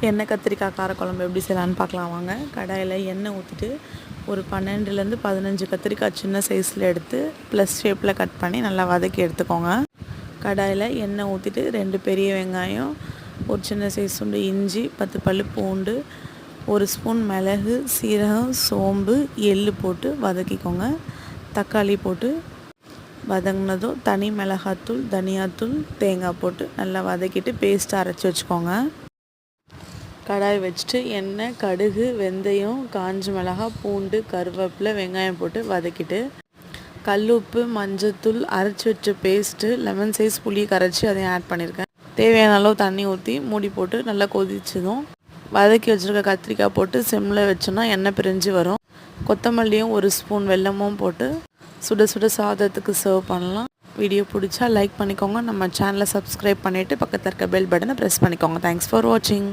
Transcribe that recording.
எண்ணெய் கத்திரிக்காய் காரக்குழம்பு எப்படி செய்யலான்னு பார்க்கலாம் வாங்க. கடாயில் எண்ணெய் ஊற்றிட்டு ஒரு 12லேருந்து 15 கத்திரிக்காய் சின்ன சைஸில் எடுத்து ப்ளஸ் ஷேப்பில் கட் பண்ணி நல்லா வதக்கி எடுத்துக்கோங்க. கடாயில் எண்ணெய் ஊற்றிட்டு 2 பெரிய வெங்காயம், ஒரு சின்ன சைஸ் துண்டு இஞ்சி, 10 பல் பூண்டு, 1 ஸ்பூன் மிளகு, சீரகம், சோம்பு, எள்ளு போட்டு வதக்கிக்கோங்க. தக்காளி போட்டு வதங்கினதும் தனி மிளகாத்தூள், தனியாத்தூள், தேங்காய் போட்டு நல்லா வதக்கிட்டு பேஸ்ட்டு அரைச்சி வச்சுக்கோங்க. கடாய் வச்சுட்டு எண்ணெய், கடுகு, வெந்தயம், காஞ்ச மிளகாய், பூண்டு, கருவேப்பிலை, வெங்காயம் போட்டு வதக்கிட்டு கல்லுப்பு, மஞ்சத்தூள், அரைச்சி வச்ச பேஸ்ட்டு, லெமன் சைஸ் புளி கரைச்சி அதையும் ஆட் பண்ணியிருக்கேன். தேவையான அளவு தண்ணி ஊற்றி மூடி போட்டு நல்லா கொதிச்சதும் வதக்கி வச்சுருக்க கத்திரிக்காய் போட்டு சிம்மில் வச்சோன்னா எண்ணெய் பிரிஞ்சு வரும். கொத்தமல்லியும் 1 ஸ்பூன் வெல்லமும் போட்டு சுட சுட சாதத்துக்கு சர்வ் பண்ணலாம். வீடியோ பிடிச்சா லைக் பண்ணிக்கோங்க. நம்ம சேனலை சப்ஸ்கிரைப் பண்ணிவிட்டு பக்கத்தில் இருக்க பெல் பட்டனை ப்ரெஸ் பண்ணிக்கோங்க. தேங்க்ஸ் ஃபார் வாட்சிங்.